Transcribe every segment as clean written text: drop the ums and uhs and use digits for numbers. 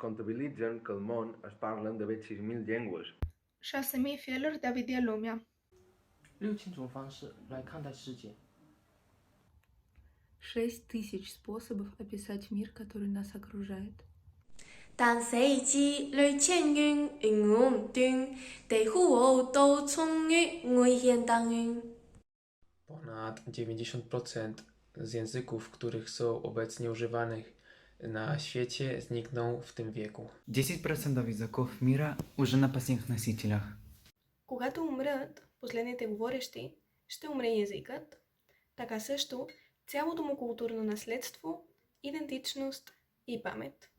comptabilitzen que al món es parlen de 6.000 llengües. 6.000 feluri de a vedea lumea. 6000 种方式来看待世界。 6000 способов описать мир, который нас окружает. 但四肢累千元，云端地虎我都从于危险当云。 Ponad 90% z języków, których są obecnie używanych na świecie, znikną w tym wieku. 10% языков мира уже на последних носителях. Когато умрат последните говорещи, ще умре езикът, така също цялото му културно наследство, идентичност и памет.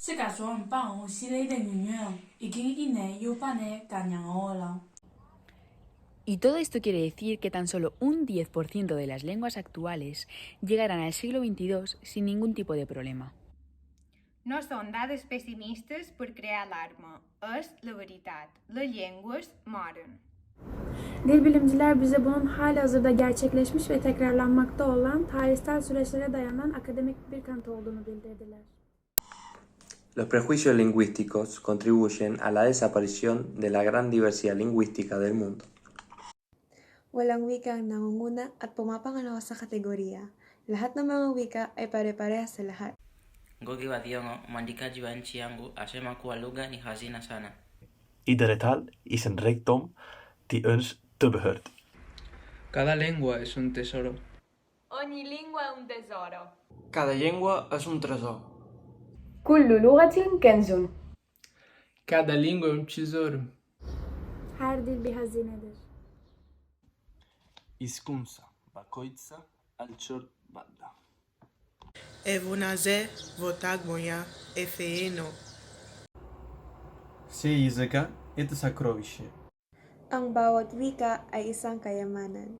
Сега son pan o sile de niño y que ine yo pane cañaola. Y todo esto quiere decir que tan solo un 10% de las lenguas actuales llegarán al siglo XXII sin ningún tipo de problema. No són dades pessimistes per crear alarma. És la veritat. Les llengües moren. Dil bilimciler bize bunun halihazırda gerçekleşmiş ve tekrarlanmakta olan tarihsel süreçlere dayanan akademik bir kanıt olduğunu bildirdiler. Los prejuicios lingüísticos contribuyen a la desaparición de la gran diversidad lingüística del mundo. Walang wikang nangunguna at pumapangalawa sa kategorya. Lahat ng mga wika ay pare-parehas sa lahat. Ngugi wa Thiong'o, mwandikaji wa nchi yangu, asema kuwa lugha ni hazina sana. Iedere taal is een rijkdom die ons toebehoort. Cada lengua es un tesoro. Ogni lingua è un tesoro. Cada llengua es un tresor. كل لغة كنز. Cada língua é um tesouro. Her dil bir hazinedir. İskunsa, bakoitsa, alçor banda. Evunaze votagmoya efeeno. Все языка – это сокровище. Ang bawat wika ay isang kayamanan.